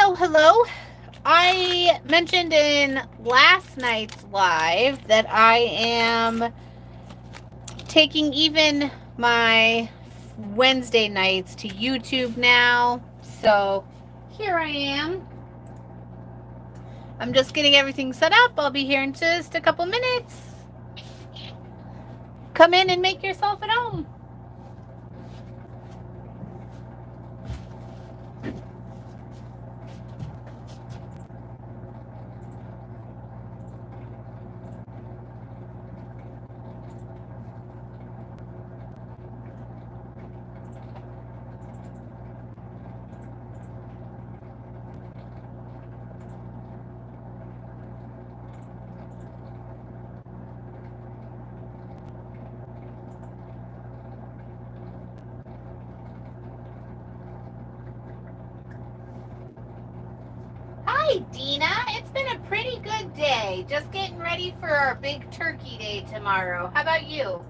Hello, hello. I mentioned in last night's live that I am taking even my Wednesday nights to YouTube now. So here I am. I'm just getting everything set up. I'll be here in just a couple minutes. Come in and make yourself at home. Hi, Dina. It's been a pretty good day. Just getting ready for our big turkey day tomorrow. How about you?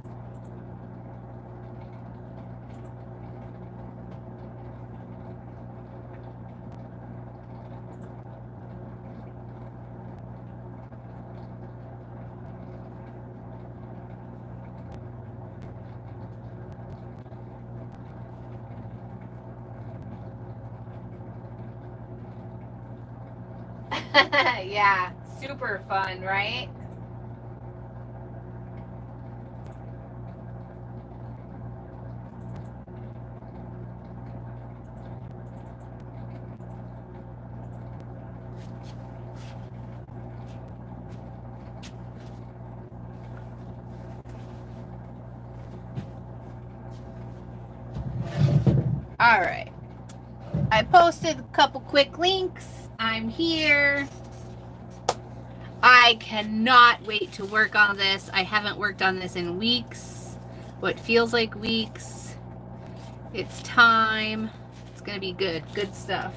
Yeah, super fun, right? All right. I posted a couple quick links. I'm here. I cannot wait to work on this. I haven't worked on this in weeks. What feels like weeks. It's time. It's going to be good. Good stuff.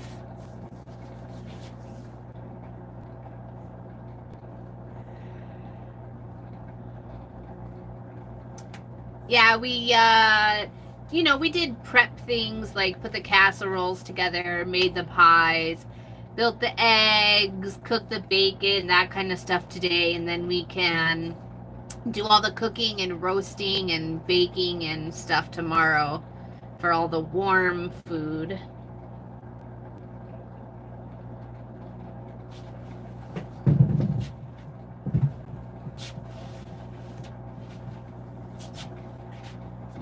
Yeah, we did prep things like put the casseroles together, made the pies, built the eggs, cooked the bacon, that kind of stuff today, and then we can do all the cooking and roasting and baking and stuff tomorrow for all the warm food.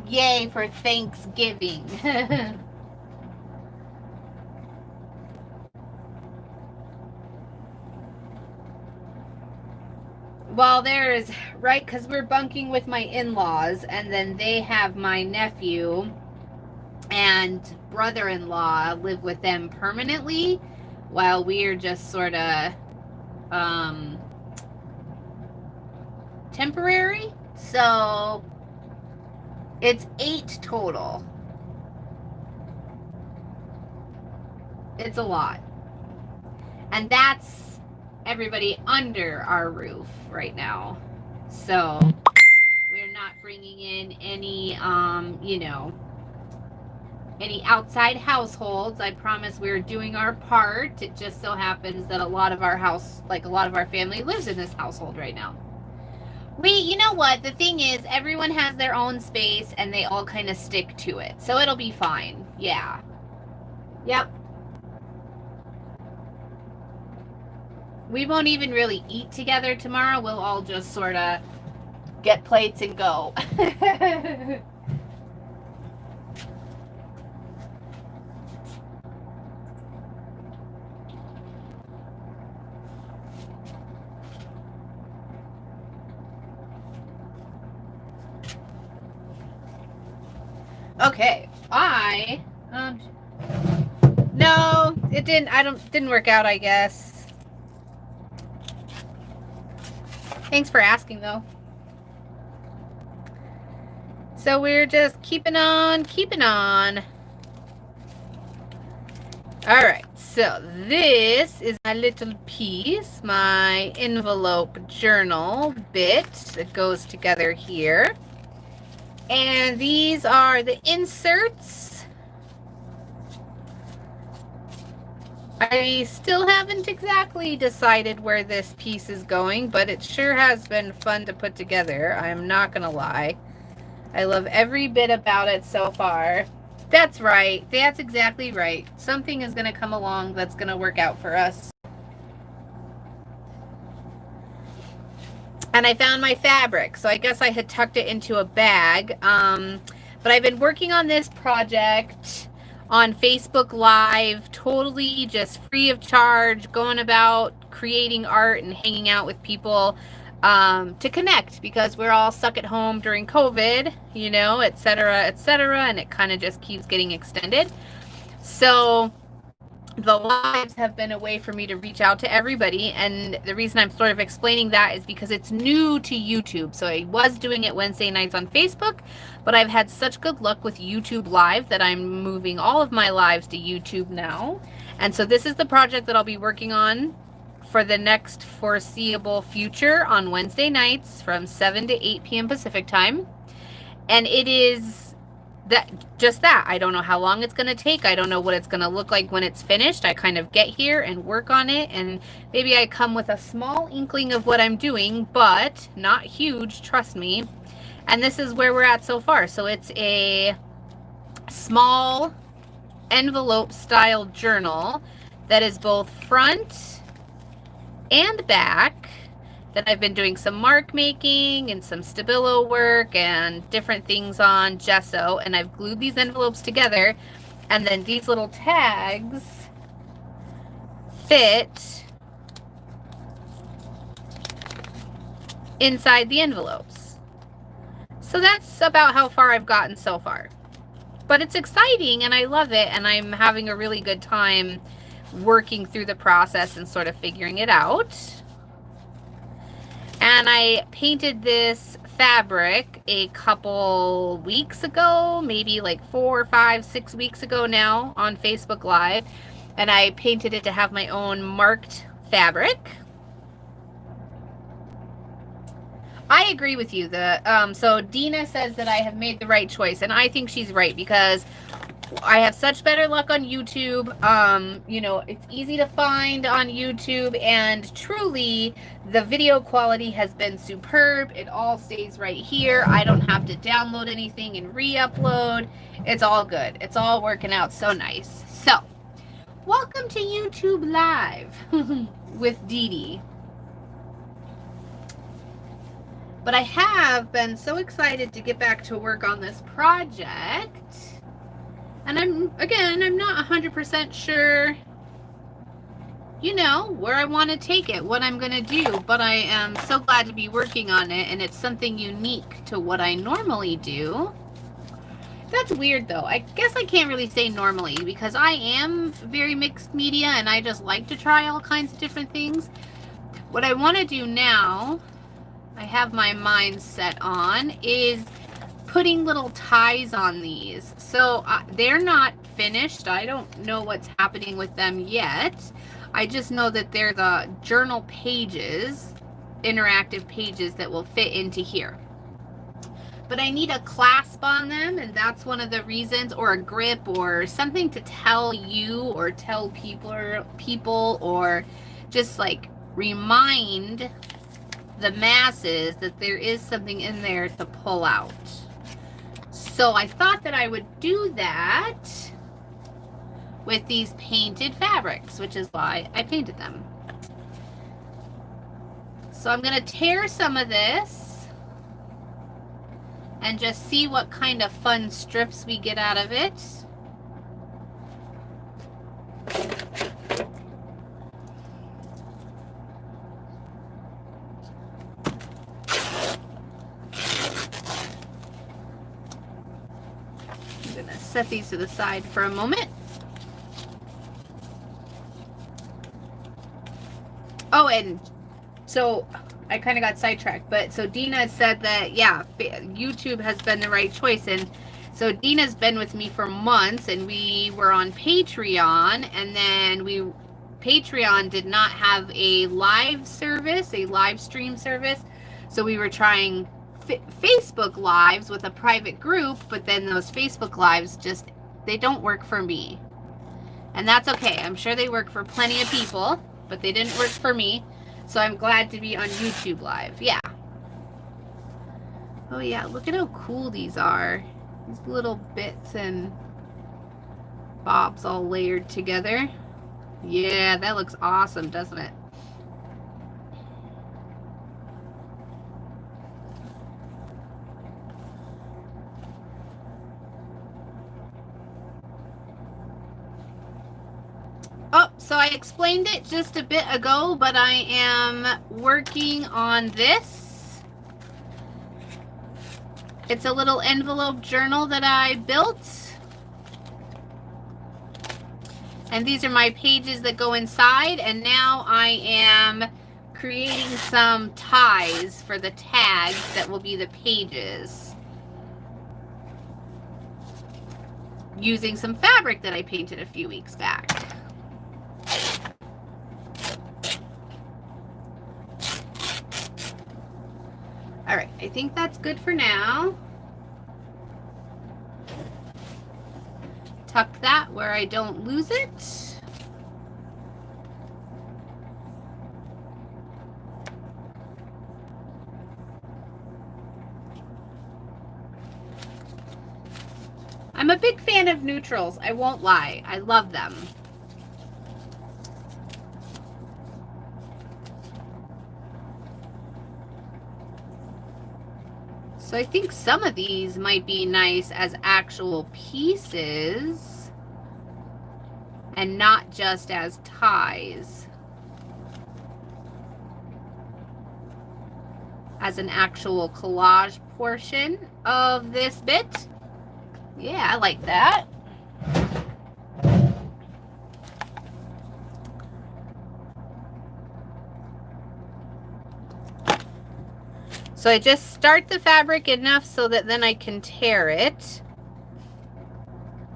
Yay for Thanksgiving. Well, there's, right, because we're bunking with my in-laws, and then they have my nephew and brother-in-law live with them permanently, while we're just sort of temporary. So it's 8 total. It's a lot. And that's everybody under our roof right now. So we're not bringing in any, any outside households. I promise we're doing our part. It just so happens that a lot of our family lives in this household right now. You know what? The thing is, everyone has their own space and they all kind of stick to it. So it'll be fine. Yeah. Yep. We won't even really eat together tomorrow. We'll all just sort of get plates and go. Okay, no, it didn't work out, I guess. Thanks for asking, though. So we're just keeping on. All right, so this is my little piece, my envelope journal bit that goes together here. And these are the inserts. I still haven't exactly decided where this piece is going, but it sure has been fun to put together. I'm not gonna lie. I love every bit about it so far. That's right. That's exactly right. Something is gonna come along that's gonna work out for us. And I found my fabric, so I guess I had tucked it into a bag. But I've been working on this project on Facebook Live, totally just free of charge, going about creating art and hanging out with people to connect, because we're all stuck at home during COVID, you know, et cetera, and it kind of just keeps getting extended. So the lives have been a way for me to reach out to everybody, and the reason I'm sort of explaining that is because it's new to YouTube. So I was doing it Wednesday nights on Facebook, but I've had such good luck with YouTube Live that I'm moving all of my lives to YouTube now. And so this is the project that I'll be working on for the next foreseeable future on Wednesday nights from 7 to 8 p.m. Pacific time. And it is that I don't know how long it's going to take. I don't know what it's going to look like when it's finished. I kind of get here and work on it, and maybe I come with a small inkling of what I'm doing, but not huge, trust me. And this is where we're at so far. So it's a small envelope style journal that is both front and back, that I've been doing some mark making and some Stabilo work and different things on gesso, and I've glued these envelopes together, and then these little tags fit inside the envelopes. So that's about how far I've gotten so far. But it's exciting and I love it, and I'm having a really good time working through the process and sort of figuring it out. And I painted this fabric a couple weeks ago, maybe like 4 or 5, 6 weeks ago now on Facebook Live. And I painted it to have my own marked fabric. I agree with you. So Dina says that I have made the right choice, and I think she's right, because I have such better luck on YouTube. You know, it's easy to find on YouTube, and truly the video quality has been superb. It all stays right here. I don't have to download anything and re-upload. It's all good. It's all working out so nice. So, welcome to YouTube Live with DeeDee. But I have been so excited to get back to work on this project. And I'm not 100% sure, you know, where I want to take it, what I'm going to do, but I am so glad to be working on it, and it's something unique to what I normally do. That's weird, though. I guess I can't really say normally, because I am very mixed media, and I just like to try all kinds of different things. What I want to do now, I have my mind set on, is putting little ties on these. So they're not finished. I don't know what's happening with them yet. I just know that they're the journal pages, interactive pages that will fit into here. But I need a clasp on them, and that's one of the reasons, or a grip, or something to tell you or tell people or just like remind the masses that there is something in there to pull out. So I thought that I would do that with these painted fabrics, which is why I painted them. So I'm going to tear some of this and just see what kind of fun strips we get out of it. I'm going to set these to the side for a moment. Oh, and so I kind of got sidetracked, but so Dina said that, yeah, YouTube has been the right choice. And so Dina's been with me for months, and we were on Patreon, and then Patreon did not have a live service, a live stream service. So we were trying Facebook Lives with a private group, but then those Facebook Lives they don't work for me. And that's okay. I'm sure they work for plenty of people, but they didn't work for me. So I'm glad to be on YouTube Live. Yeah. Oh yeah, look at how cool these are. These little bits and bobs all layered together. Yeah, that looks awesome, doesn't it? Oh, so I explained it just a bit ago, but I am working on this. It's a little envelope journal that I built. And these are my pages that go inside, and now I am creating some ties for the tags that will be the pages, using some fabric that I painted a few weeks back. All right, I think that's good for now. Tuck that where I don't lose it. I'm a big fan of neutrals, I won't lie. I love them. So I think some of these might be nice as actual pieces and not just as ties. As an actual collage portion of this bit. Yeah, I like that. So I just start the fabric enough so that then I can tear it.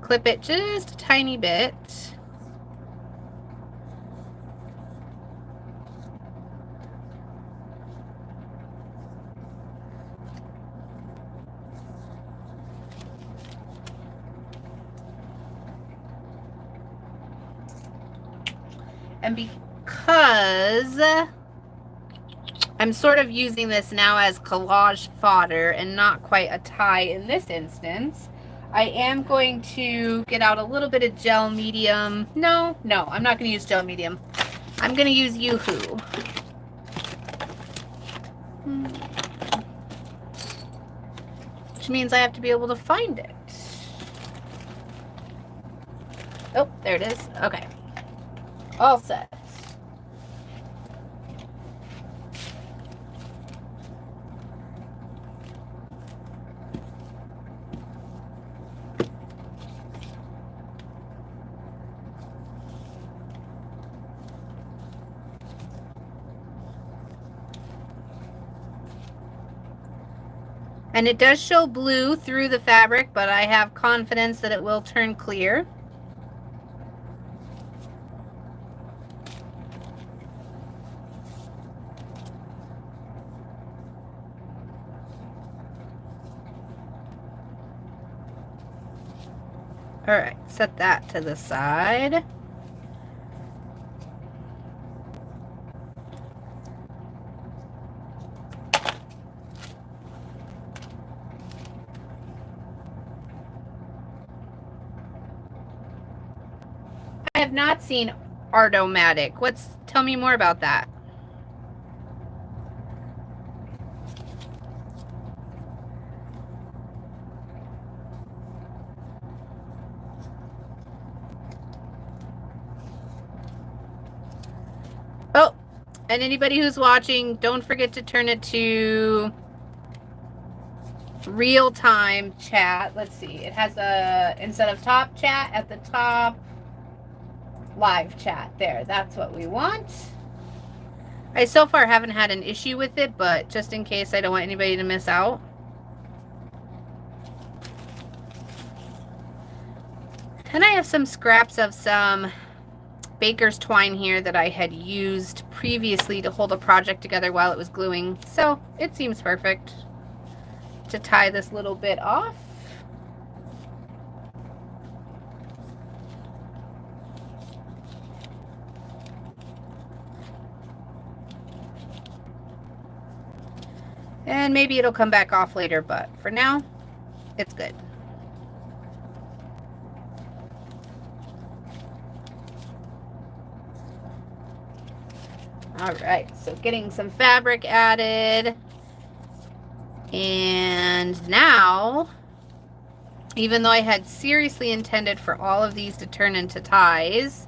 Clip it just a tiny bit. And because I'm sort of using this now as collage fodder and not quite a tie in this instance, I am going to get out a little bit of gel medium. No, I'm not going to use gel medium. I'm going to use Yoo-Hoo. Which means I have to be able to find it. Oh, there it is. Okay. All set. And it does show blue through the fabric, but I have confidence that it will turn clear. All right, set that to the side. I have not seen Artomatic. Tell me more about that. Oh, and anybody who's watching, don't forget to turn it to real-time chat. Let's see. It has instead of top chat at the top, live chat. There, that's what we want. I so far haven't had an issue with it, but just in case, I don't want anybody to miss out. And I have some scraps of some baker's twine here that I had used previously to hold a project together while it was gluing. So it seems perfect to tie this little bit off. And maybe it'll come back off later, but for now, it's good. All right, so getting some fabric added. And now, even though I had seriously intended for all of these to turn into ties,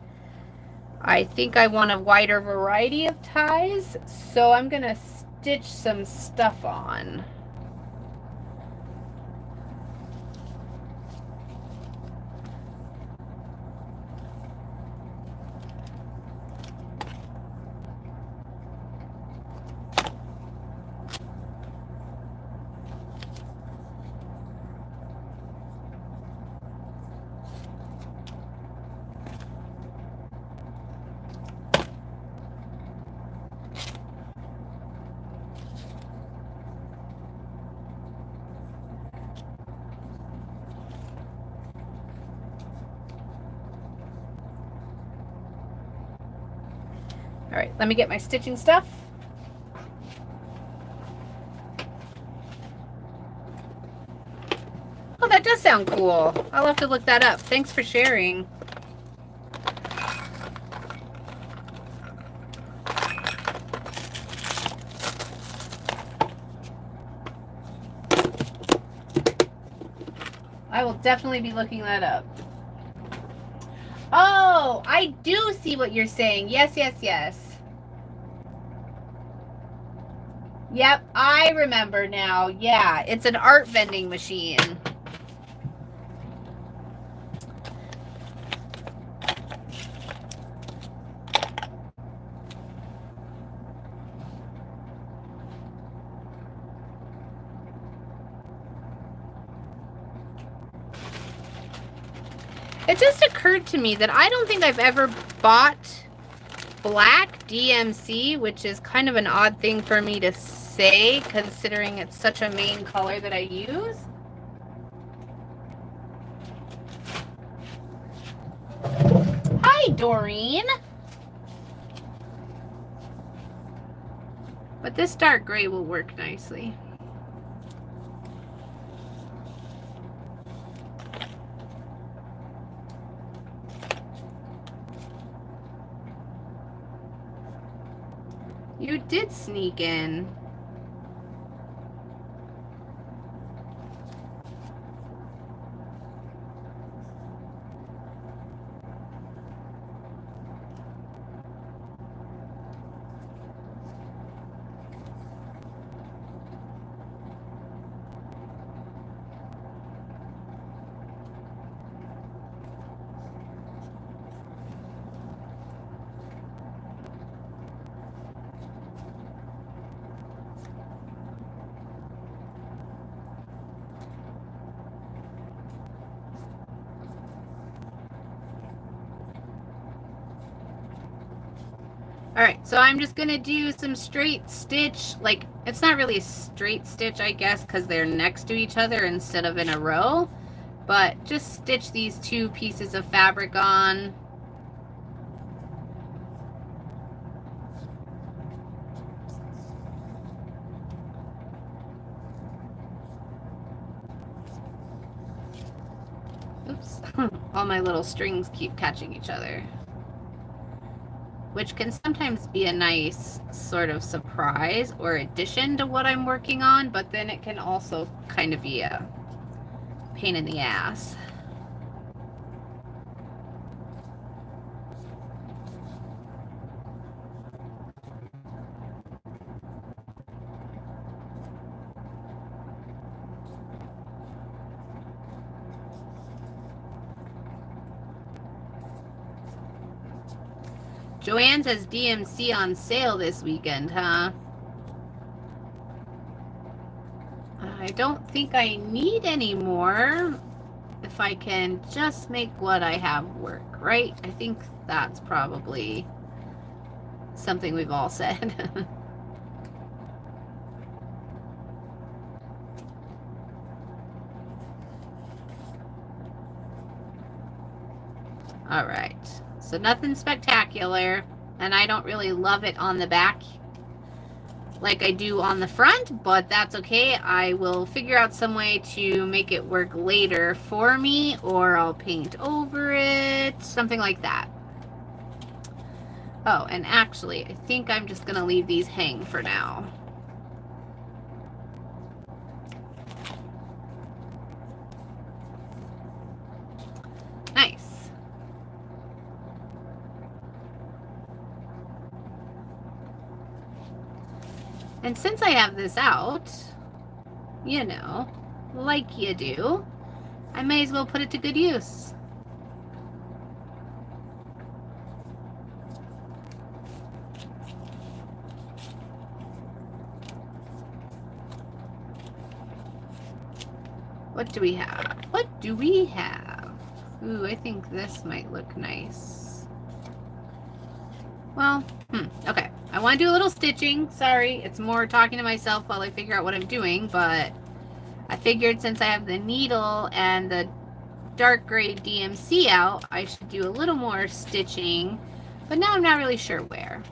I think I want a wider variety of ties, so I'm gonna stitch some stuff on. All right, let me get my stitching stuff. Oh, that does sound cool. I'll have to look that up. Thanks for sharing. I will definitely be looking that up. Oh, I do see what you're saying. Yes, yes, yes. Yep, I remember now. Yeah, it's an art vending machine. It just occurred to me that I don't think I've ever bought black DMC, which is kind of an odd thing for me to say, considering it's such a main color that I use. Hi, Doreen. But this dark gray will work nicely. You did sneak in. All right, so I'm just gonna do some straight stitch. Like, it's not really a straight stitch, I guess, because they're next to each other instead of in a row, but just stitch these two pieces of fabric on. Oops, all my little strings keep catching each other, which can sometimes be a nice sort of surprise or addition to what I'm working on, but then it can also kind of be a pain in the ass. Joanne says DMC on sale this weekend, huh? I don't think I need any more if I can just make what I have work, right? I think that's probably something we've all said. All right, so nothing spectacular, and I don't really love it on the back. like I do on the front, but that's okay. I will figure out some way to make it work later for me, or I'll paint over it, something like that. Oh, and actually, I think I'm just gonna leave these hang for now. Nice. And since I have this out, you know, like you do, I may as well put it to good use. What do we have? What do we have? Ooh, I think this might look nice. Well, okay. I want to do a little stitching. Sorry, it's more talking to myself while I figure out what I'm doing, but I figured since I have the needle and the dark gray DMC out, I should do a little more stitching, but now I'm not really sure where.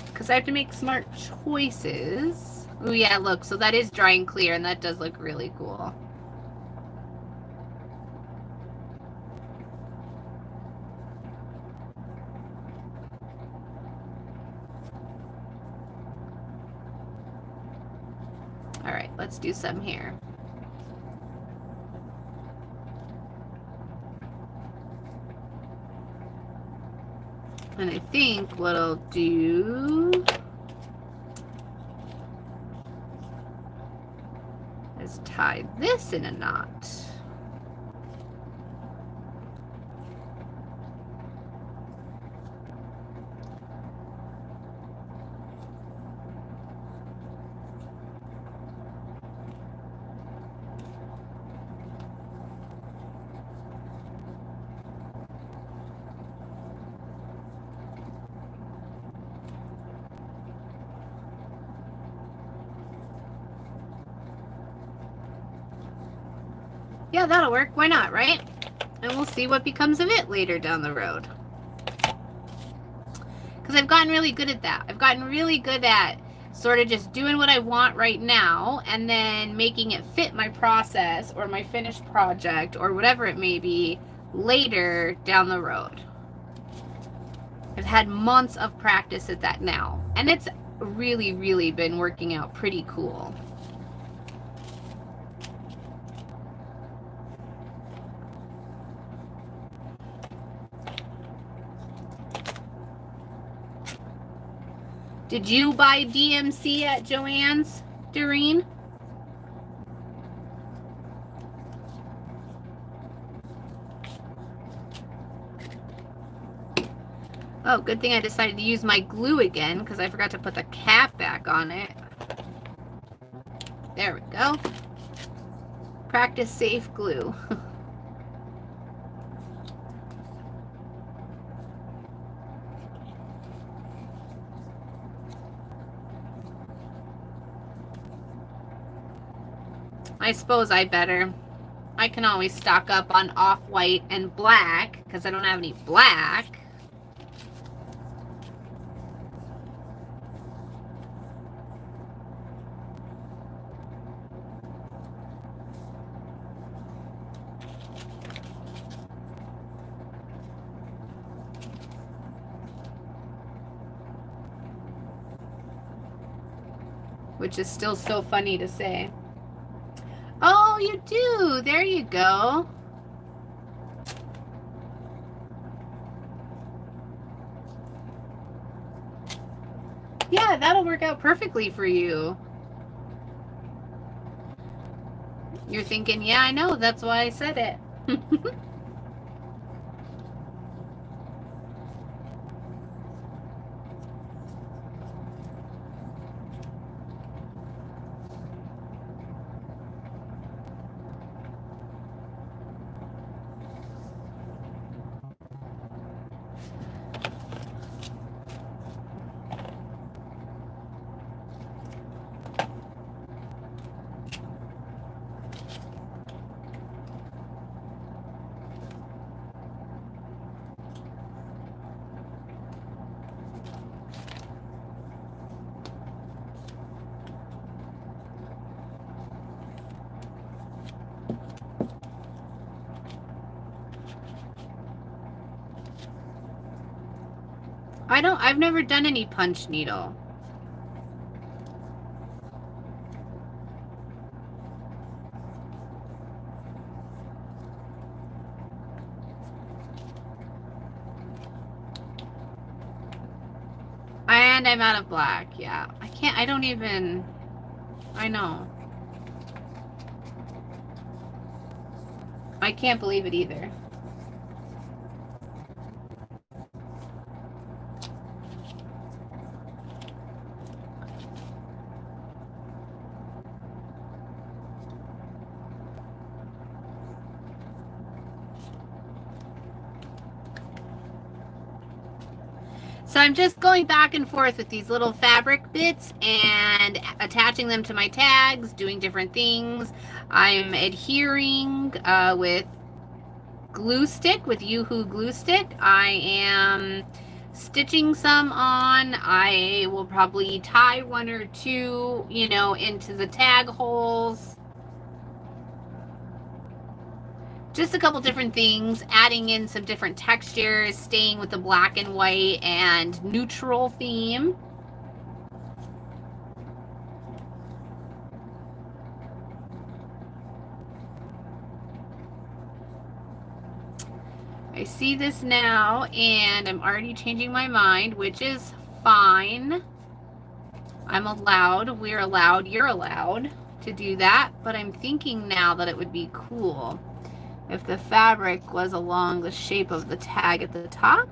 Because I have to make smart choices. Oh yeah, look, so that is dry and clear, and that does look really cool. All right, let's do some here. And I think what I'll do is tie this in a knot. Yeah, that'll work. Why not, right? And we'll see what becomes of it later down the road. Because I've gotten really good at that. I've gotten really good at sort of just doing what I want right now and then making it fit my process or my finished project or whatever it may be later down the road. I've had months of practice at that now, and it's really, really been working out pretty cool. Did you buy DMC at Joann's, Doreen? Oh, good thing I decided to use my glue again because I forgot to put the cap back on it. There we go. Practice safe glue. I suppose I better. I can always stock up on off-white and black because I don't have any black. Which is still so funny to say. Oh, you do. There you go. Yeah, that'll work out perfectly for you. You're thinking, yeah, I know. That's why I said it. I've never done any punch needle. And I'm out of black, yeah. I don't even, I know. I can't believe it either. So I'm just going back and forth with these little fabric bits and attaching them to my tags, doing different things. I'm adhering with glue stick, with Yoo-Hoo glue stick. I am stitching some on. I will probably tie one or two, you know, into the tag holes. Just a couple different things, adding in some different textures, staying with the black and white and neutral theme. I see this now and I'm already changing my mind, which is fine. I'm allowed, we're allowed, you're allowed to do that, but I'm thinking now that it would be cool if the fabric was along the shape of the tag at the top.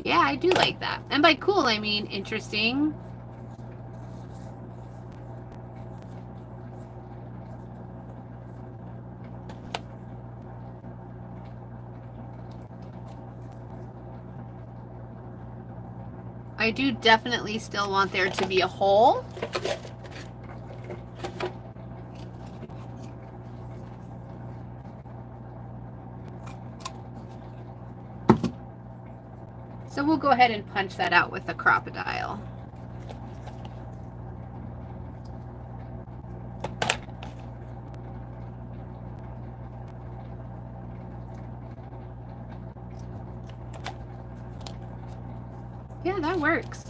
Yeah, I do like that. And by cool, I mean interesting. I do definitely still want there to be a hole. So we'll go ahead and punch that out with a crocodile. Yeah, that works.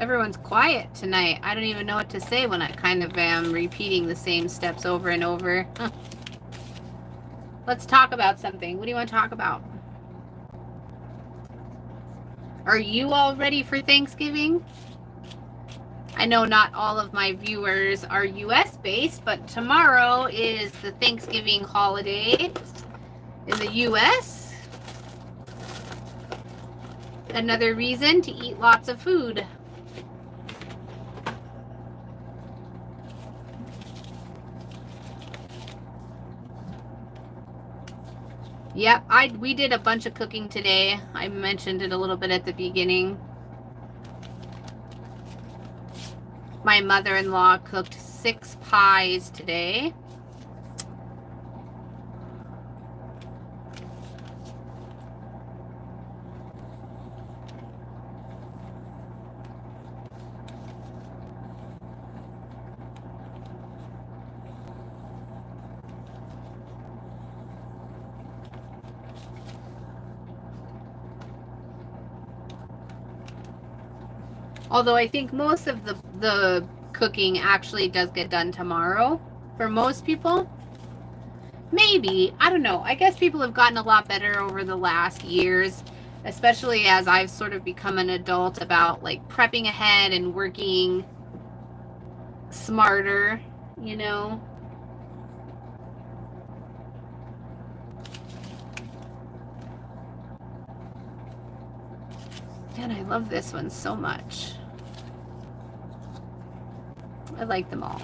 Everyone's quiet tonight. I don't even know what to say when I kind of am repeating the same steps over and over. Let's talk about something. What do you want to talk about? Are you all ready for Thanksgiving? I know not all of my viewers are US based, but tomorrow is the Thanksgiving holiday in the US. Another reason to eat lots of food. Yep, we did a bunch of cooking today. I mentioned it a little bit at the beginning. My mother-in-law cooked 6 pies today. Although I think most of the cooking actually does get done tomorrow for most people. Maybe, I don't know. I guess people have gotten a lot better over the last years, especially as I've sort of become an adult about like prepping ahead and working smarter, you know. Man, I love this one so much. I like them all.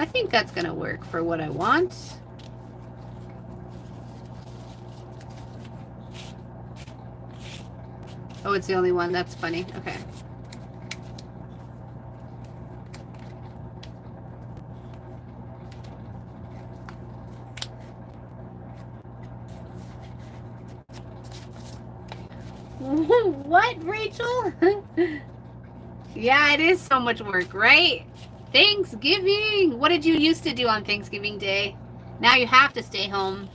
I think that's gonna work for what I want. Oh, it's the only one. That's funny. Okay. What, Rachel? Yeah, it is so much work, right? Thanksgiving. What did you used to do on Thanksgiving Day? Now you have to stay home.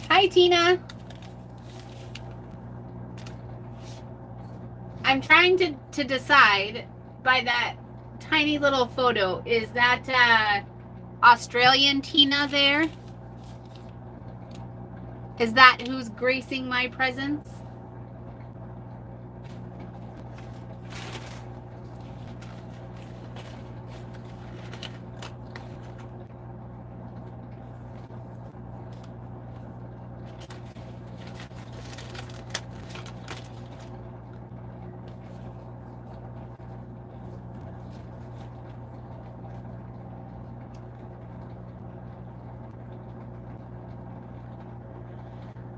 Hi, Tina. I'm trying to decide by that tiny little photo. Is that Australian Tina there? Is that who's gracing my presence?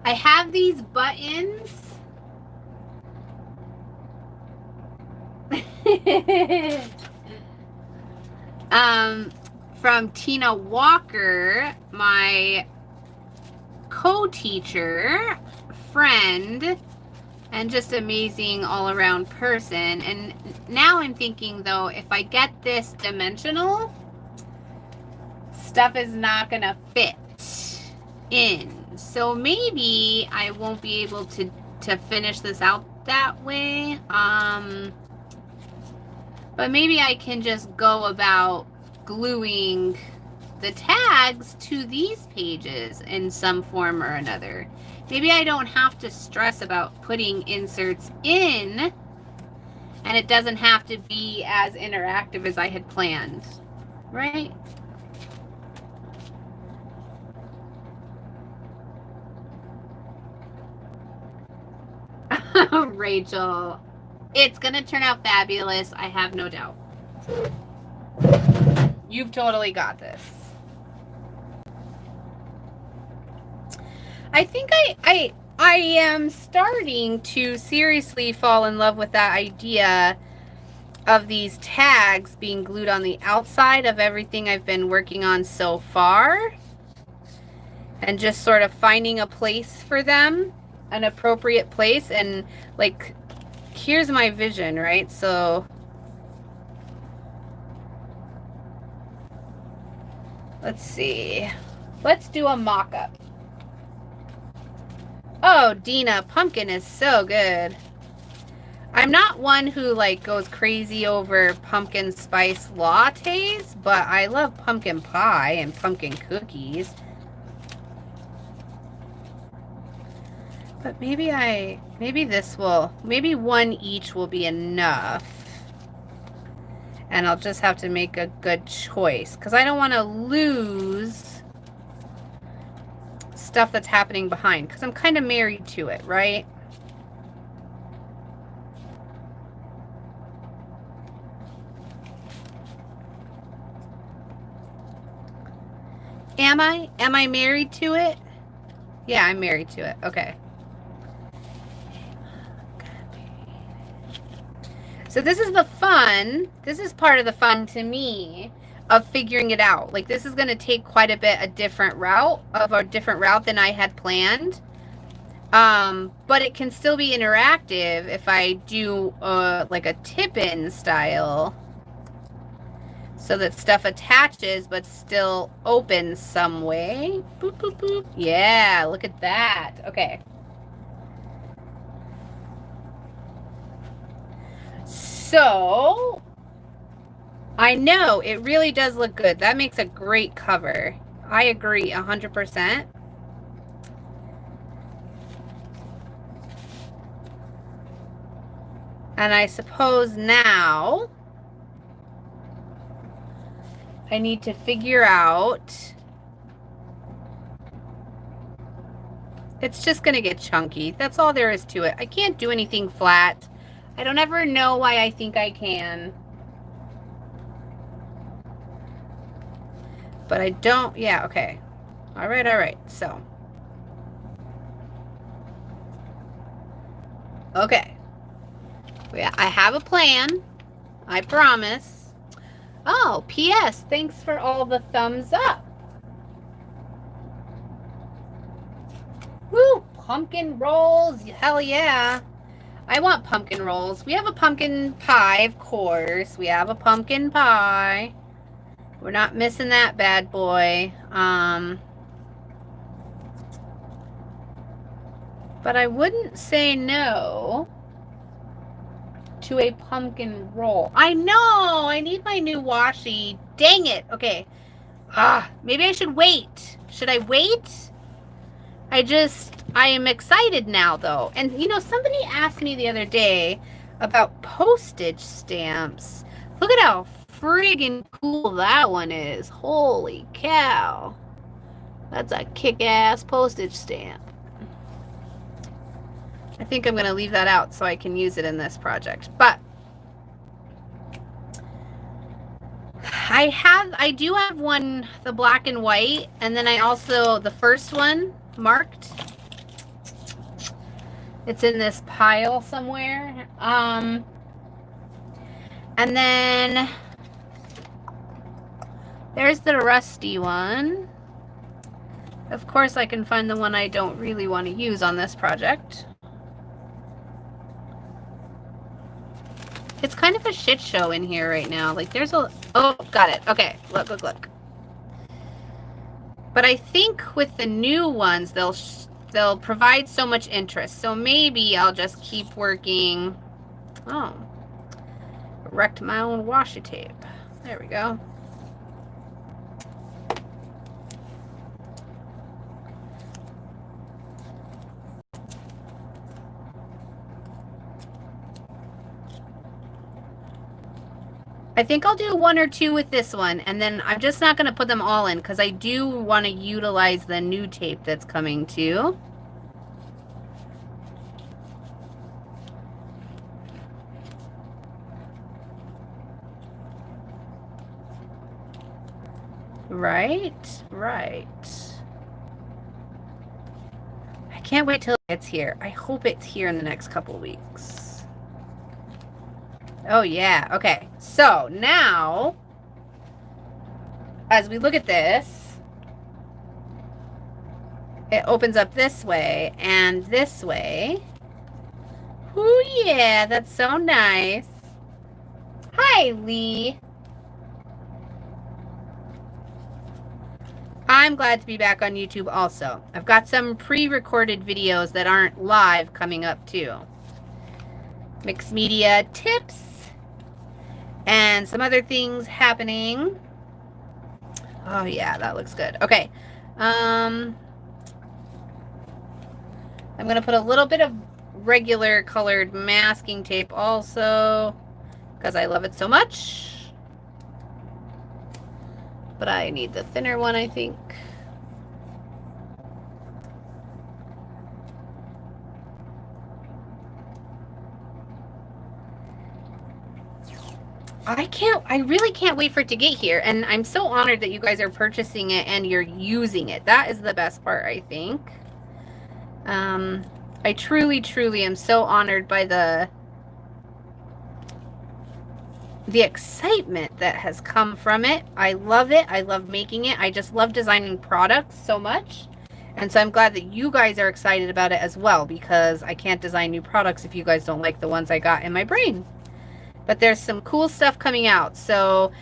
I have these buttons. From Tina Walker, my co-teacher, friend, and just amazing all-around person. And now I'm thinking, though, if I get this dimensional, stuff is not gonna fit in. So maybe I won't be able to finish this out that way. But maybe I can just go about gluing the tags to these pages in some form or another. Maybe I don't have to stress about putting inserts in, and it doesn't have to be as interactive as I had planned, right? Rachel, it's gonna turn out fabulous. I have no doubt. You've totally got this. I think I am starting to seriously fall in love with that idea of these tags being glued on the outside of everything I've been working on so far, and just sort of finding a place for them, an appropriate place. And like, here's my vision, right? So let's see, let's do a mock-up. Oh, Dina, pumpkin is so good. I'm not one who like goes crazy over pumpkin spice lattes, but I love pumpkin pie and pumpkin cookies. But maybe maybe one each will be enough. And I'll just have to make a good choice, because I don't want to lose stuff that's happening behind, because I'm kind of married to it, right? Am I? Am I married to it? Yeah, I'm married to it. Okay. So this is the fun. This is part of the fun to me of figuring it out. Like, this is going to take quite a bit a different route than I had planned. But it can still be interactive if I do like a tip-in style, so that stuff attaches but still opens some way. Boop, boop, boop. Yeah, look at that. Okay. So I know, it really does look good. That makes a great cover. I agree 100%. And I suppose now I need to figure out, it's just gonna get chunky. That's all there is to it. I can't do anything flat. I don't ever know why I think I can. But I don't, yeah, okay. All right, so. Okay. Yeah, I have a plan. I promise. Oh, P.S. Thanks for all the thumbs up. Woo! Pumpkin rolls. Hell yeah. I want pumpkin rolls. We have a pumpkin pie, of course. We have a pumpkin pie. We're not missing that bad boy. But I wouldn't say no to a pumpkin roll. I know! I need my new washi. Dang it! Okay. Maybe I should wait. Should I wait? I am excited now, though. And, you know, somebody asked me the other day about postage stamps. Look at how friggin' cool that one is. Holy cow. That's a kick-ass postage stamp. I think I'm going to leave that out so I can use it in this project. But I do have one, the black and white, and then I also, the first one marked. It's in this pile somewhere. And then there's the rusty one. Of course, I can find the one I don't really want to use on this project. It's kind of a shit show in here right now. Like, there's a... Oh, got it. Okay, look. But I think with the new ones, they'll provide so much interest. So maybe I'll just keep working... Oh. Wrecked my own washi tape. There we go. I think I'll do one or two with this one, and then I'm just not going to put them all in because I do want to utilize the new tape that's coming too. Right. I can't wait till it's here. I hope it's here in the next couple weeks. Oh, yeah. Okay. So now, as we look at this, it opens up this way and this way. Oh, yeah. That's so nice. Hi, Lee. I'm glad to be back on YouTube also. I've got some pre-recorded videos that aren't live coming up too. Mixed media tips. And some other things happening. Oh, yeah, that looks good. Okay. I'm going to put a little bit of regular colored masking tape also because I love it so much. But I need the thinner one, I think. I really can't wait for it to get here. And I'm so honored that you guys are purchasing it and you're using it. That is the best part, I think. I truly am so honored by the excitement that has come from it. I love it. I love making it. I just love designing products so much. And so I'm glad that you guys are excited about it as well, because I can't design new products if you guys don't like the ones I got in my brain. But there's some cool stuff coming out. So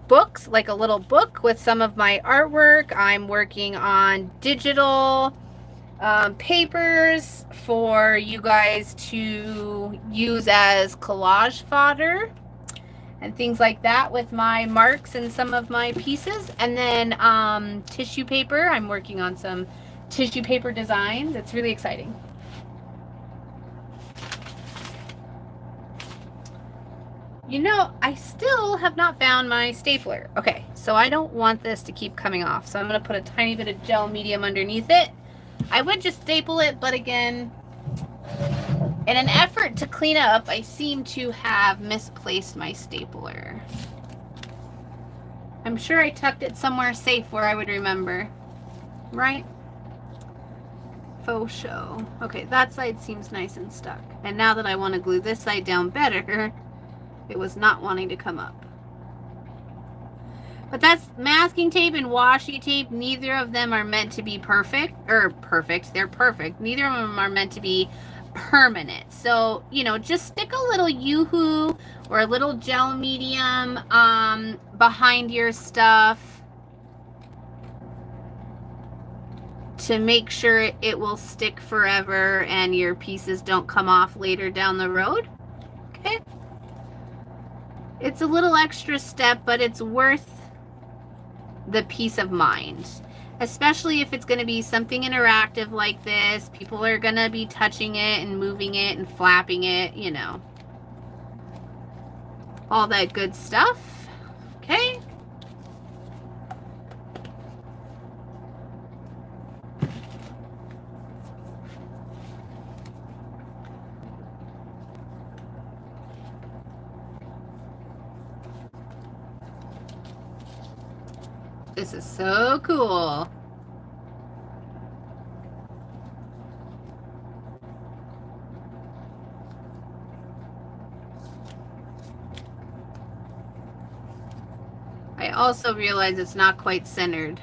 books, like a little book with some of my artwork. I'm working on digital papers for you guys to use as collage fodder. and things like that with my marks and some of my pieces. And then tissue paper. I'm working on some tissue paper designs. It's really exciting. You know, I still have not found my stapler. Okay, so I don't want this to keep coming off. So I'm going to put a tiny bit of gel medium underneath it. I would just staple it, but again, in an effort to clean up, I seem to have misplaced my stapler. I'm sure I tucked it somewhere safe where I would remember, right? Faux show. Okay, that side seems nice and stuck. And now that I want to glue this side down better, it was not wanting to come up. But that's masking tape and washi tape. Neither of them are meant to be perfect. They're perfect. Neither of them are meant to be permanent. So, you know, just stick a little Yoo-hoo or a little gel medium behind your stuff to make sure it will stick forever and your pieces don't come off later down the road. Okay. It's a little extra step, but it's worth the peace of mind, especially if it's going to be something interactive like this. People are going to be touching it and moving it and flapping it, you know, all that good stuff. Okay. This is so cool. I also realize it's not quite centered.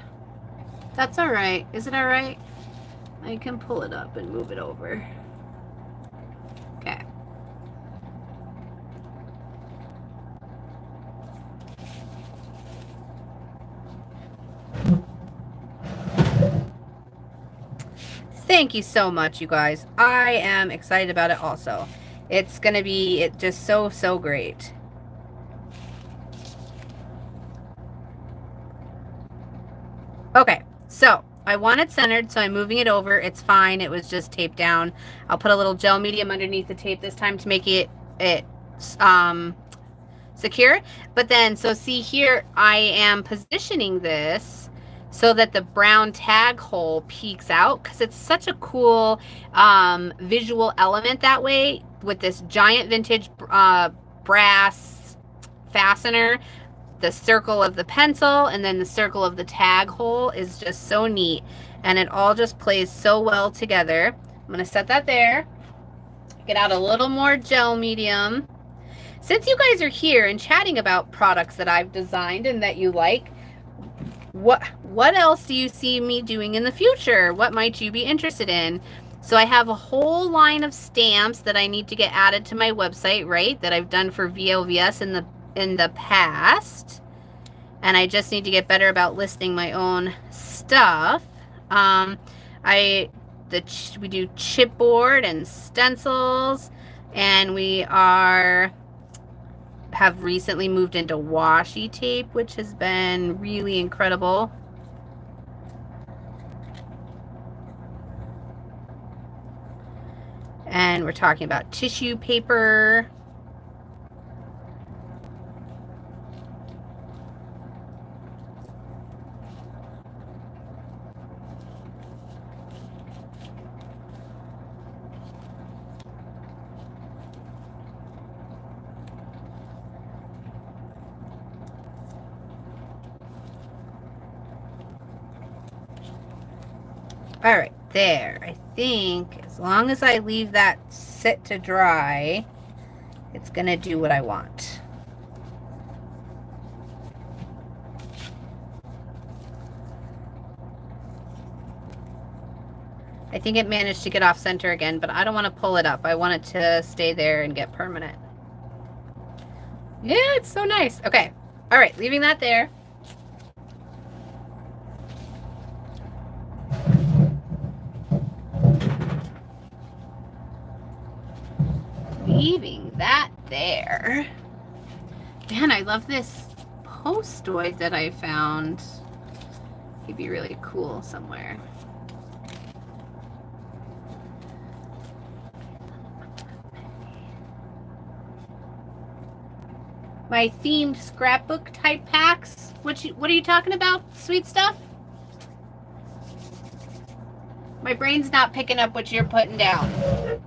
That's all right. Is it all right? I can pull it up and move it over. Okay. Thank you so much, you guys. I am excited about it also. It's going to be just so great. Okay, so I want it centered, so I'm moving it over. It's fine. It was just taped down. I'll put a little gel medium underneath the tape this time to make it secure. But then, so see here, I am positioning this so that the brown tag hole peeks out, because it's such a cool visual element that way with this giant vintage brass fastener. The circle of the pencil and then the circle of the tag hole is just so neat, and it all just plays so well together. I'm going to set that there. Get out a little more gel medium. Since you guys are here and chatting about products that I've designed and that you like, what else do you see me doing in the future? What might you be interested in? So I have a whole line of stamps that I need to get added to my website, right? That I've done for VLVS in the past. And I just need to get better about listing my own stuff. We do chipboard and stencils, and we have recently moved into washi tape, which has been really incredible. And we're talking about tissue paper. All right, there. I think as long as I leave that sit to dry, it's going to do what I want. I think it managed to get off center again, but I don't want to pull it up. I want it to stay there and get permanent. Yeah, it's so nice. Okay. All right, leaving that there. Leaving that there. Again, I love this postoid that I found. He'd be really cool somewhere. My themed scrapbook type packs. What are you talking about, sweet stuff? My brain's not picking up what you're putting down.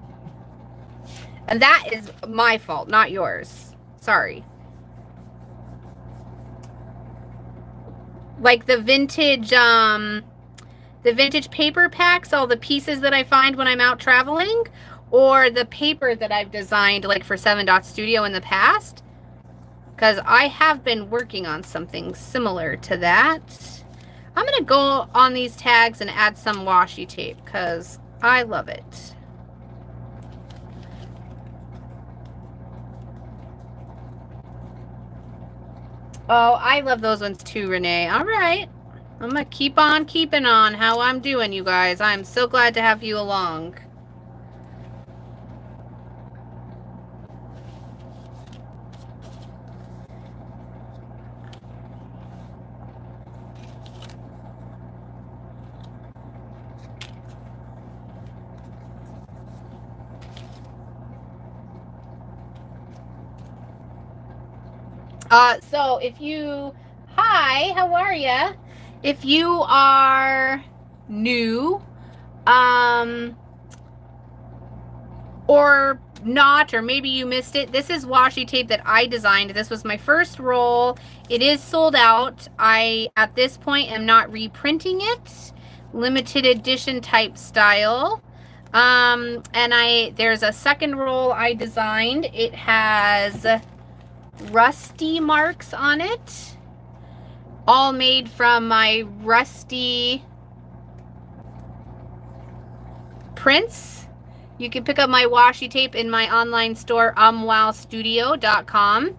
And that is my fault, not yours. Sorry. Like the vintage paper packs, all the pieces that I find when I'm out traveling, or the paper that I've designed like for 7 Dot Studio in the past. Because I have been working on something similar to that. I'm going to go on these tags and add some washi tape because I love it. Oh, I love those ones too, Renee. All right. I'm going to keep on keeping on how I'm doing, you guys. I'm so glad to have you along. So if you, hi, how are ya? If you are new, or not, or maybe you missed it, this is washi tape that I designed. This was my first roll. It is sold out. I, at this point, am not reprinting it. Limited edition type style. And there's a second roll I designed. It has rusty marks on it, all made from my rusty prints. You can pick up my washi tape in my online store, umwowstudio.com.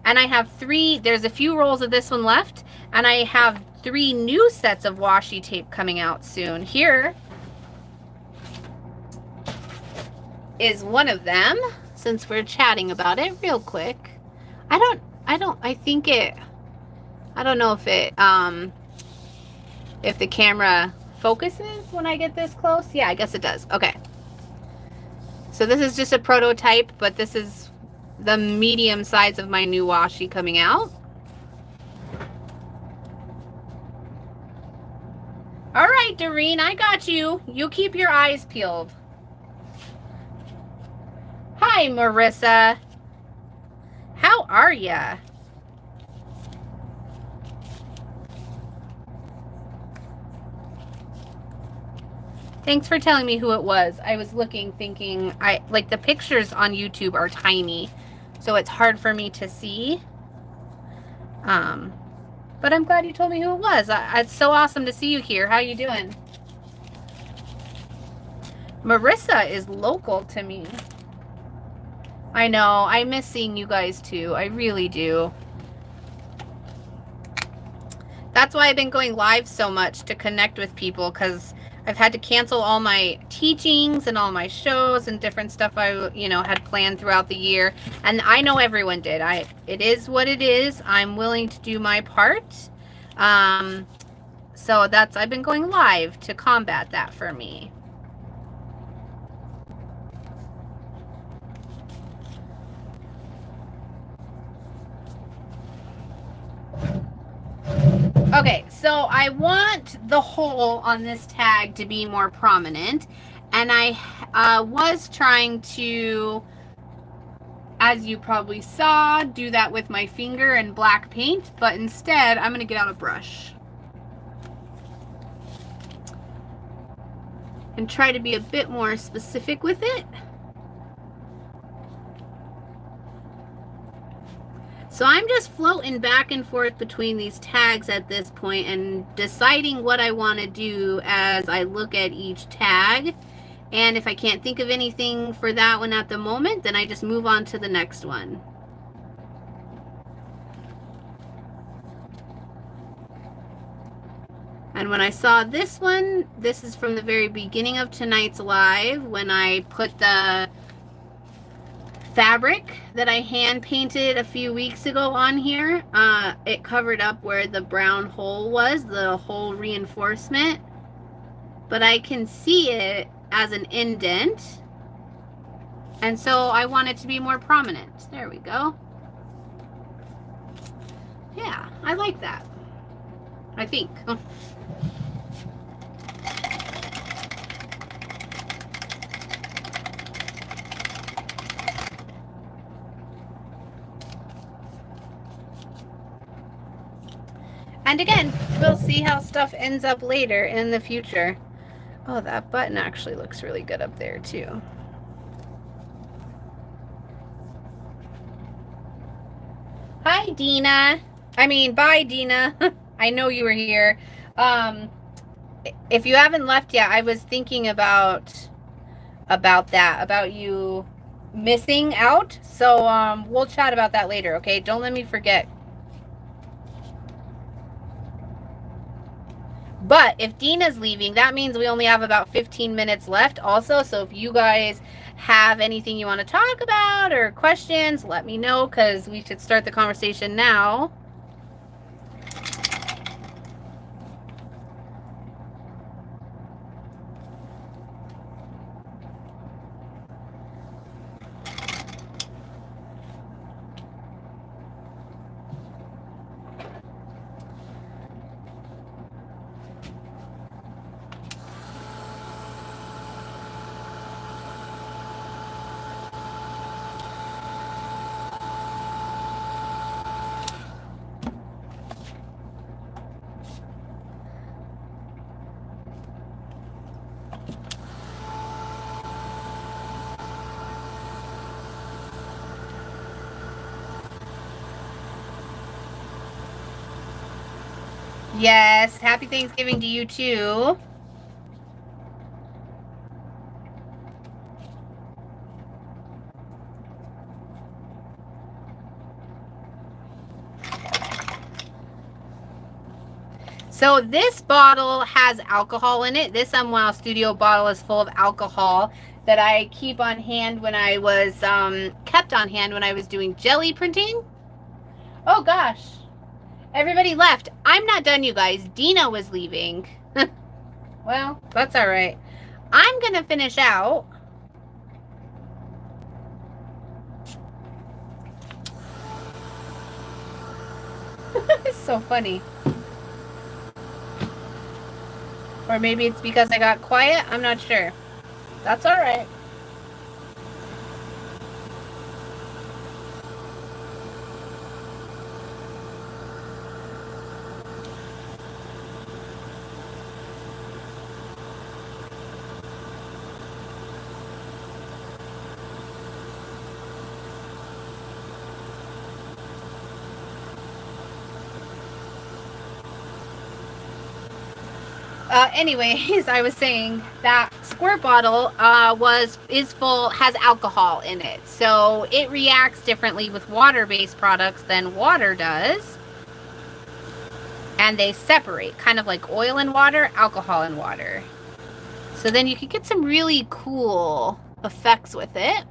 And I have 3, there's a few rolls of this one left, and I have 3 new sets of washi tape coming out soon. Here is one of them, since we're chatting about it real quick. I don't know if the camera focuses when I get this close. Yeah, I guess it does. Okay. So this is just a prototype, but this is the medium size of my new washi coming out. All right, Doreen, I got you. You keep your eyes peeled. Hi, Marissa. How are ya? Thanks for telling me who it was. I was looking, thinking, like the pictures on YouTube are tiny, so it's hard for me to see. But I'm glad you told me who it was. It's so awesome to see you here. How you doing? Marissa is local to me. I know. I miss seeing you guys too. I really do. That's why I've been going live so much, to connect with people, because I've had to cancel all my teachings and all my shows and different stuff I, had planned throughout the year. And I know everyone did. It is what it is. I'm willing to do my part. So I've been going live to combat that for me. Okay, so I want the hole on this tag to be more prominent, and I was trying to, as you probably saw, do that with my finger and black paint, but instead I'm going to get out a brush and try to be a bit more specific with it. So I'm just floating back and forth between these tags at this point and deciding what I want to do as I look at each tag. And if I can't think of anything for that one at the moment, then I just move on to the next one. And when I saw this one, this is from the very beginning of tonight's live, when I put the fabric that I hand painted a few weeks ago on here. It covered up where the brown hole was, the hole reinforcement. But I can see it as an indent. And so I want it to be more prominent. There we go. Yeah, I like that. I think. And again, we'll see how stuff ends up later in the future. Oh, that button actually looks really good up there too. Hi, Dina. Bye, Dina. I know you were here. If you haven't left yet, I was thinking about that, about you missing out. So we'll chat about that later, okay? Don't let me forget. But if Dina's leaving, that means we only have about 15 minutes left also. So if you guys have anything you want to talk about or questions, let me know, because we should start the conversation now. Yes, happy Thanksgiving to you too. So this bottle has alcohol in it. This Wow Studio bottle is full of alcohol that I keep on hand when I was, kept on hand when I was doing jelly printing. Oh gosh, everybody left. I'm not done, you guys. Dina was leaving. Well, that's all right. I'm gonna finish out. It's so funny. Or maybe it's because I got quiet. I'm not sure. That's all right. Anyways, I was saying that squirt bottle has alcohol in it, so it reacts differently with water-based products than water does, and they separate, kind of like oil and water, alcohol and water. So then you can get some really cool effects with it.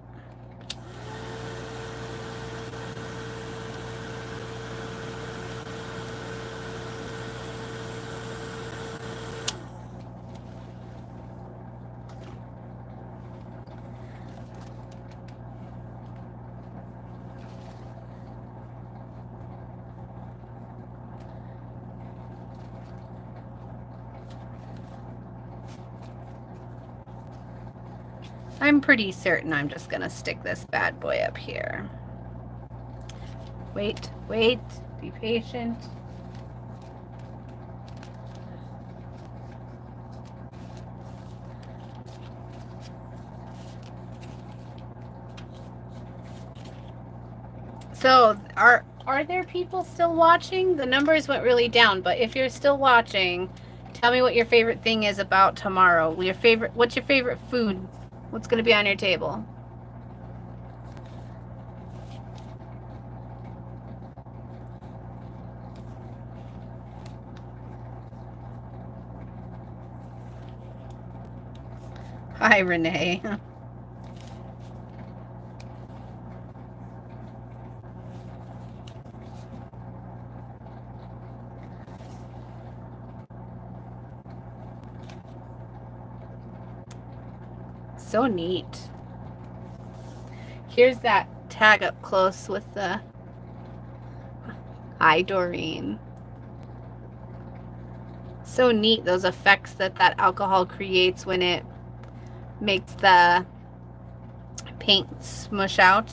I'm pretty certain I'm just gonna stick this bad boy up here. Wait, be patient. So, are there people still watching? The numbers went really down, but if you're still watching, tell me what your favorite thing is about tomorrow. What's your favorite food? What's going to be on your table? Hi, Renee. So neat. Here's that tag up close with the... Hi, Doreen. So neat, those effects that alcohol creates when it makes the paint smush out.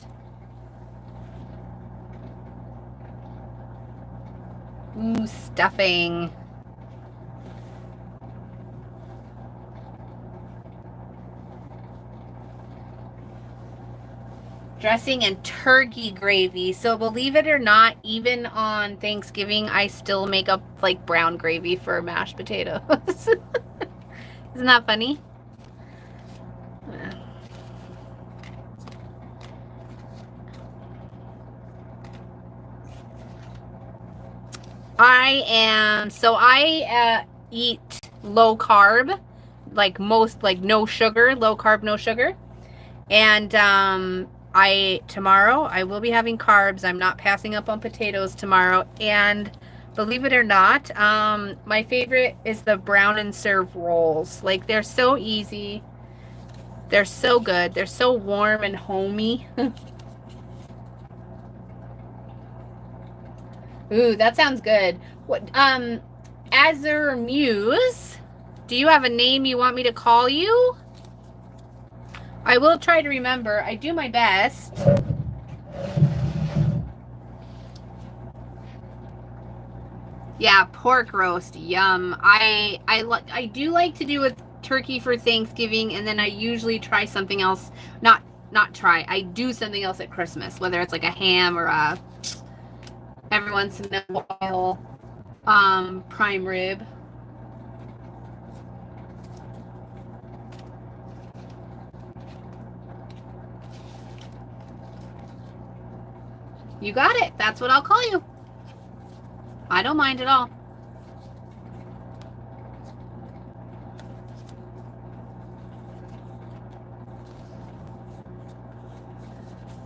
Ooh, stuffing. Dressing and turkey gravy. So believe it or not, even on Thanksgiving, I still make up like brown gravy for mashed potatoes. Isn't that funny? I eat low carb, like no sugar, low carb, no sugar. And tomorrow I will be having carbs. I'm not passing up on potatoes tomorrow. And believe it or not, my favorite is the brown and serve rolls. Like, they're so easy. They're so good. They're so warm and homey. Ooh, that sounds good. What, Azure Muse, do you have a name you want me to call you? I will try to remember. I do my best. Yeah, pork roast. Yum. I do like to do a turkey for Thanksgiving, and then I usually try something else. Not try. I do something else at Christmas, whether it's like a ham or a every once in a while prime rib. You got it. That's what I'll call you. I don't mind at all.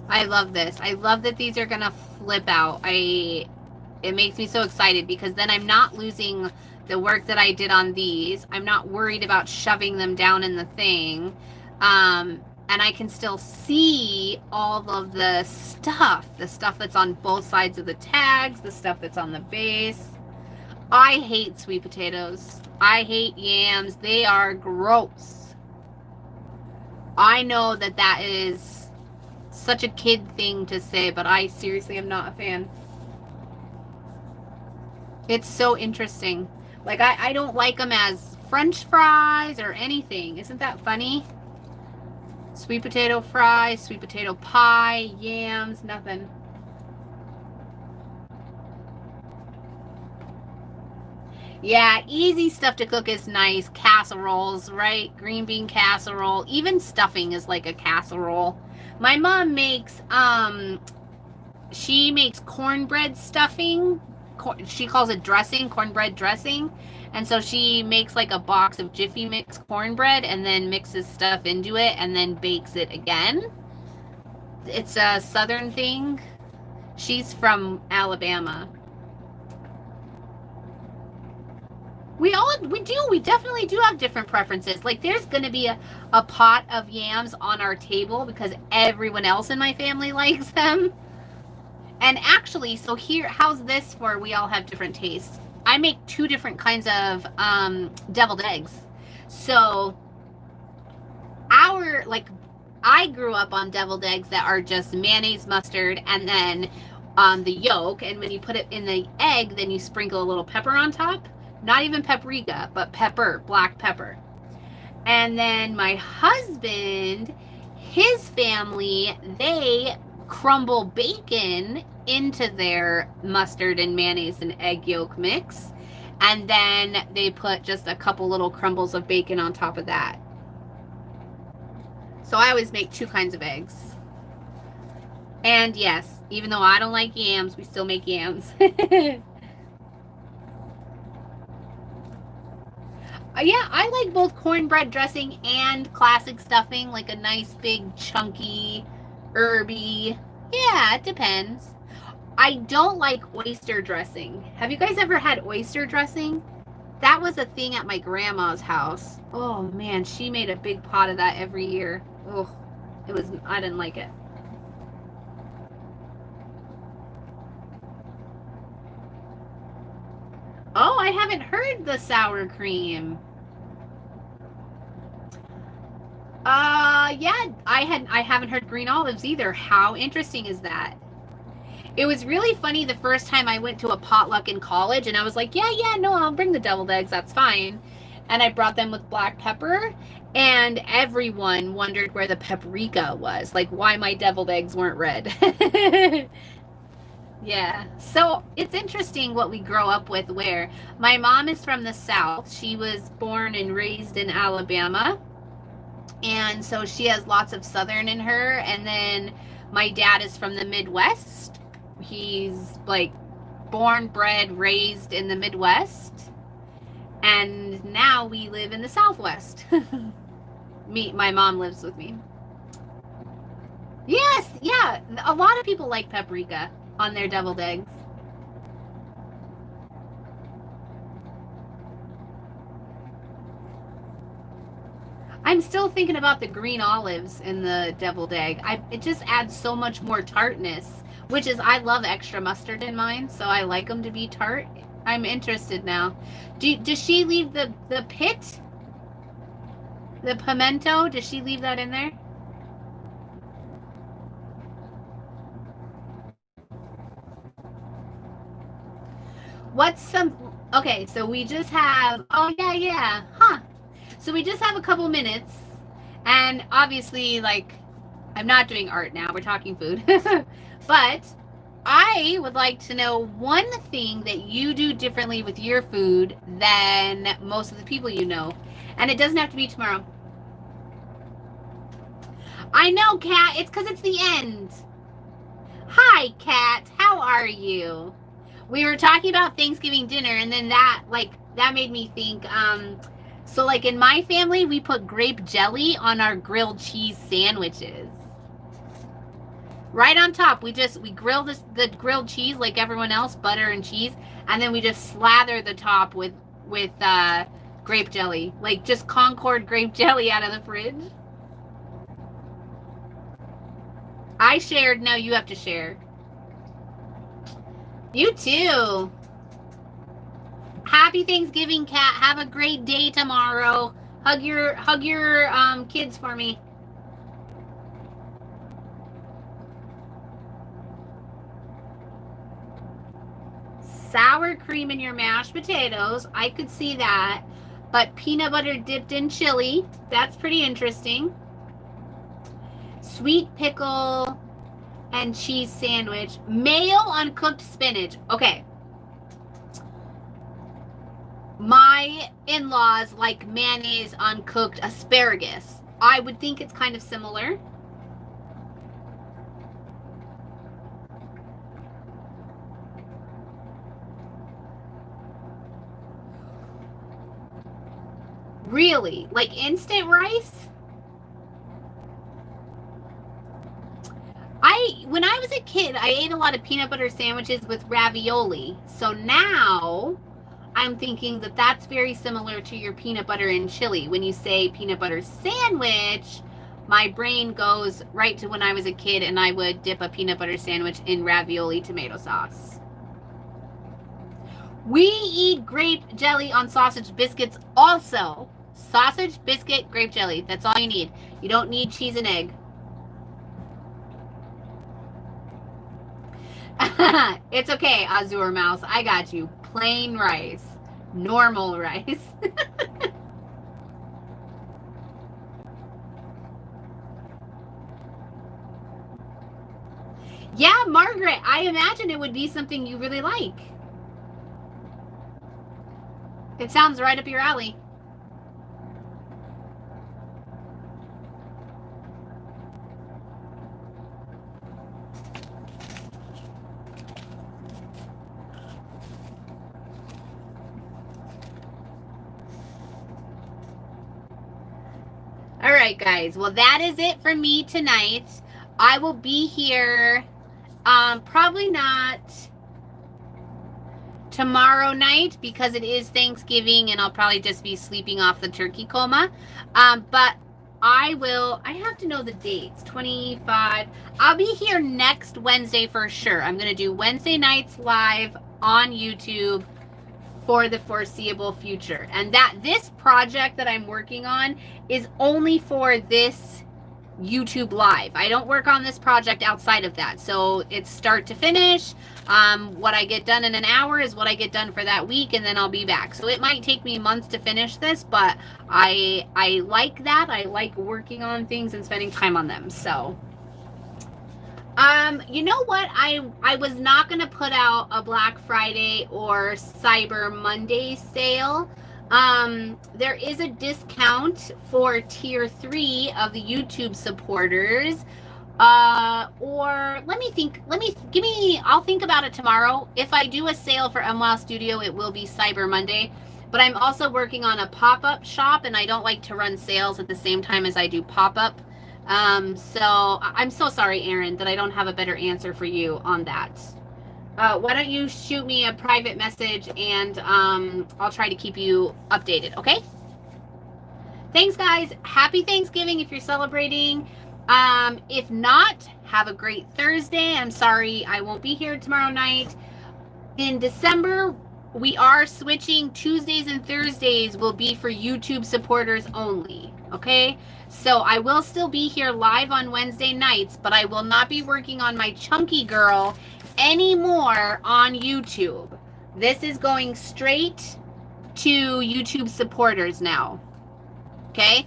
I love this. I love that these are gonna flip out. It makes me so excited because then I'm not losing the work that I did on these. I'm not worried about shoving them down in the thing. And I can still see all of the stuff that's on both sides of the tags, the stuff that's on the base. I hate sweet potatoes. I hate yams. They are gross. I know that is such a kid thing to say, but I seriously am not a fan. It's so interesting. Like, I don't like them as French fries or anything. Isn't that funny? Sweet potato fries, sweet potato pie, yams, nothing. Yeah, easy stuff to cook is nice. Casseroles, right? Green bean casserole. Even stuffing is like a casserole. My mom makes, she makes cornbread stuffing. She calls it dressing, cornbread dressing. And so she makes like a box of Jiffy Mix cornbread and then mixes stuff into it and then bakes it again. It's a southern thing. She's from Alabama. We definitely do have different preferences. Like, there's going to be a pot of yams on our table because everyone else in my family likes them. And actually, so here, how's this for we all have different tastes? I make 2 different kinds of deviled eggs. So I grew up on deviled eggs that are just mayonnaise, mustard, and then the yolk. And when you put it in the egg, then you sprinkle a little pepper on top. Not even paprika, but pepper, black pepper. And then my husband, his family, they crumble bacon into their mustard and mayonnaise and egg yolk mix, and then they put just a couple little crumbles of bacon on top of that. So I always make 2 kinds of eggs. And yes, even though I don't like yams, we still make yams. Yeah, I like both cornbread dressing and classic stuffing, like a nice big chunky herby. Yeah, it depends. I don't like oyster dressing. Have you guys ever had oyster dressing? That was a thing at my grandma's house. Oh man, she made a big pot of that every year. Oh, I didn't like it. Oh, I haven't heard the sour cream. Yeah, I haven't heard green olives either. How interesting is that? It was really funny the first time I went to a potluck in college, and I was like, yeah, no, I'll bring the deviled eggs, that's fine. And I brought them with black pepper, and everyone wondered where the paprika was, like why my deviled eggs weren't red. Yeah. So it's interesting what we grow up with where. My mom is from the South. She was born and raised in Alabama. And so she has lots of Southern in her. And then my dad is from the Midwest. He's like born, bred, raised in the Midwest. And now we live in the Southwest. My mom lives with me. Yes, yeah. A lot of people like paprika on their deviled eggs. I'm still thinking about the green olives in the deviled egg. It just adds so much more tartness, which is I love extra mustard in mine, so I like them to be tart. I'm interested now. Does she leave the pit? The pimento? Does she leave that in there? What's some... Okay, so we just have... Oh, yeah. Huh. So we just have a couple minutes. And obviously, like, I'm not doing art now. We're talking food. But I would like to know one thing that you do differently with your food than most of the people you know. And it doesn't have to be tomorrow. I know, Kat. It's because it's the end. Hi, Kat. How are you? We were talking about Thanksgiving dinner, and then that made me think, so like in my family, we put grape jelly on our grilled cheese sandwiches. Right on top, we grill the grilled cheese like everyone else, butter and cheese, and then we just slather the top with grape jelly, like just Concord grape jelly out of the fridge. I shared. No, you have to share. You too. Happy Thanksgiving, Kat. Have a great day tomorrow. Hug your kids for me. Sour cream in your mashed potatoes. I could see that. But peanut butter dipped in chili. That's pretty interesting. Sweet pickle and cheese sandwich. Mayo on cooked spinach. Okay. My in-laws like mayonnaise on cooked asparagus. I would think it's kind of similar. Really? Like instant rice? When I was a kid, I ate a lot of peanut butter sandwiches with ravioli. So now I'm thinking that that's very similar to your peanut butter and chili. When you say peanut butter sandwich, my brain goes right to when I was a kid and I would dip a peanut butter sandwich in ravioli tomato sauce. We eat grape jelly on sausage biscuits also. Sausage, biscuit, grape jelly. That's all you need. You don't need cheese and egg. It's okay, Azure Mouse. I got you. Plain rice. Normal rice. Yeah, Margaret, I imagine it would be something you really like. It sounds right up your alley. All right, guys. Well, that is it for me tonight. I will be here probably not tomorrow night because it is Thanksgiving and I'll probably just be sleeping off the turkey coma. But I have to know the dates. 25. I'll be here next Wednesday for sure. I'm going to do Wednesday nights live on YouTube for the foreseeable future. And this project that I'm working on is only for this YouTube live. I don't work on this project outside of that. So it's start to finish. What I get done in an hour is what I get done for that week, and then I'll be back. So it might take me months to finish this, but I like that. I like working on things and spending time on them. So you know what? I was not going to put out a Black Friday or Cyber Monday sale. There is a discount for tier 3 of the YouTube supporters. Or I'll think about it tomorrow. If I do a sale for MWOW Studio, it will be Cyber Monday. But I'm also working on a pop-up shop, and I don't like to run sales at the same time as I do pop-up. So I'm so sorry, Aaron, that I don't have a better answer for you on that. Why don't you shoot me a private message, and I'll try to keep you updated, okay? Thanks, guys. Happy Thanksgiving if you're celebrating. If not, have a great Thursday. I'm sorry I won't be here tomorrow night. In December, we are switching. Tuesdays and Thursdays will be for YouTube supporters only, okay? So I will still be here live on Wednesday nights, but I will not be working on my Chunky Girl anymore on YouTube. This is going straight to YouTube supporters now, okay?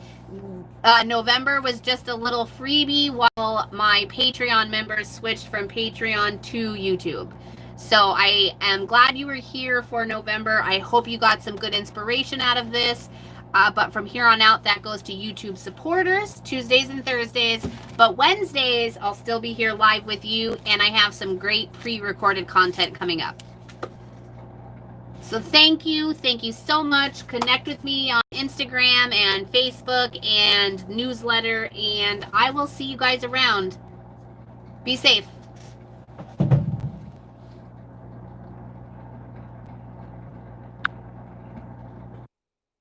November was just a little freebie while my Patreon members switched from Patreon to YouTube. So I am glad you were here for November. I hope you got some good inspiration out of this. But from here on out, that goes to YouTube supporters, Tuesdays and Thursdays. But Wednesdays, I'll still be here live with you, and I have some great pre-recorded content coming up. So thank you so much. Connect with me on Instagram and Facebook and newsletter, and I will see you guys around. Be safe.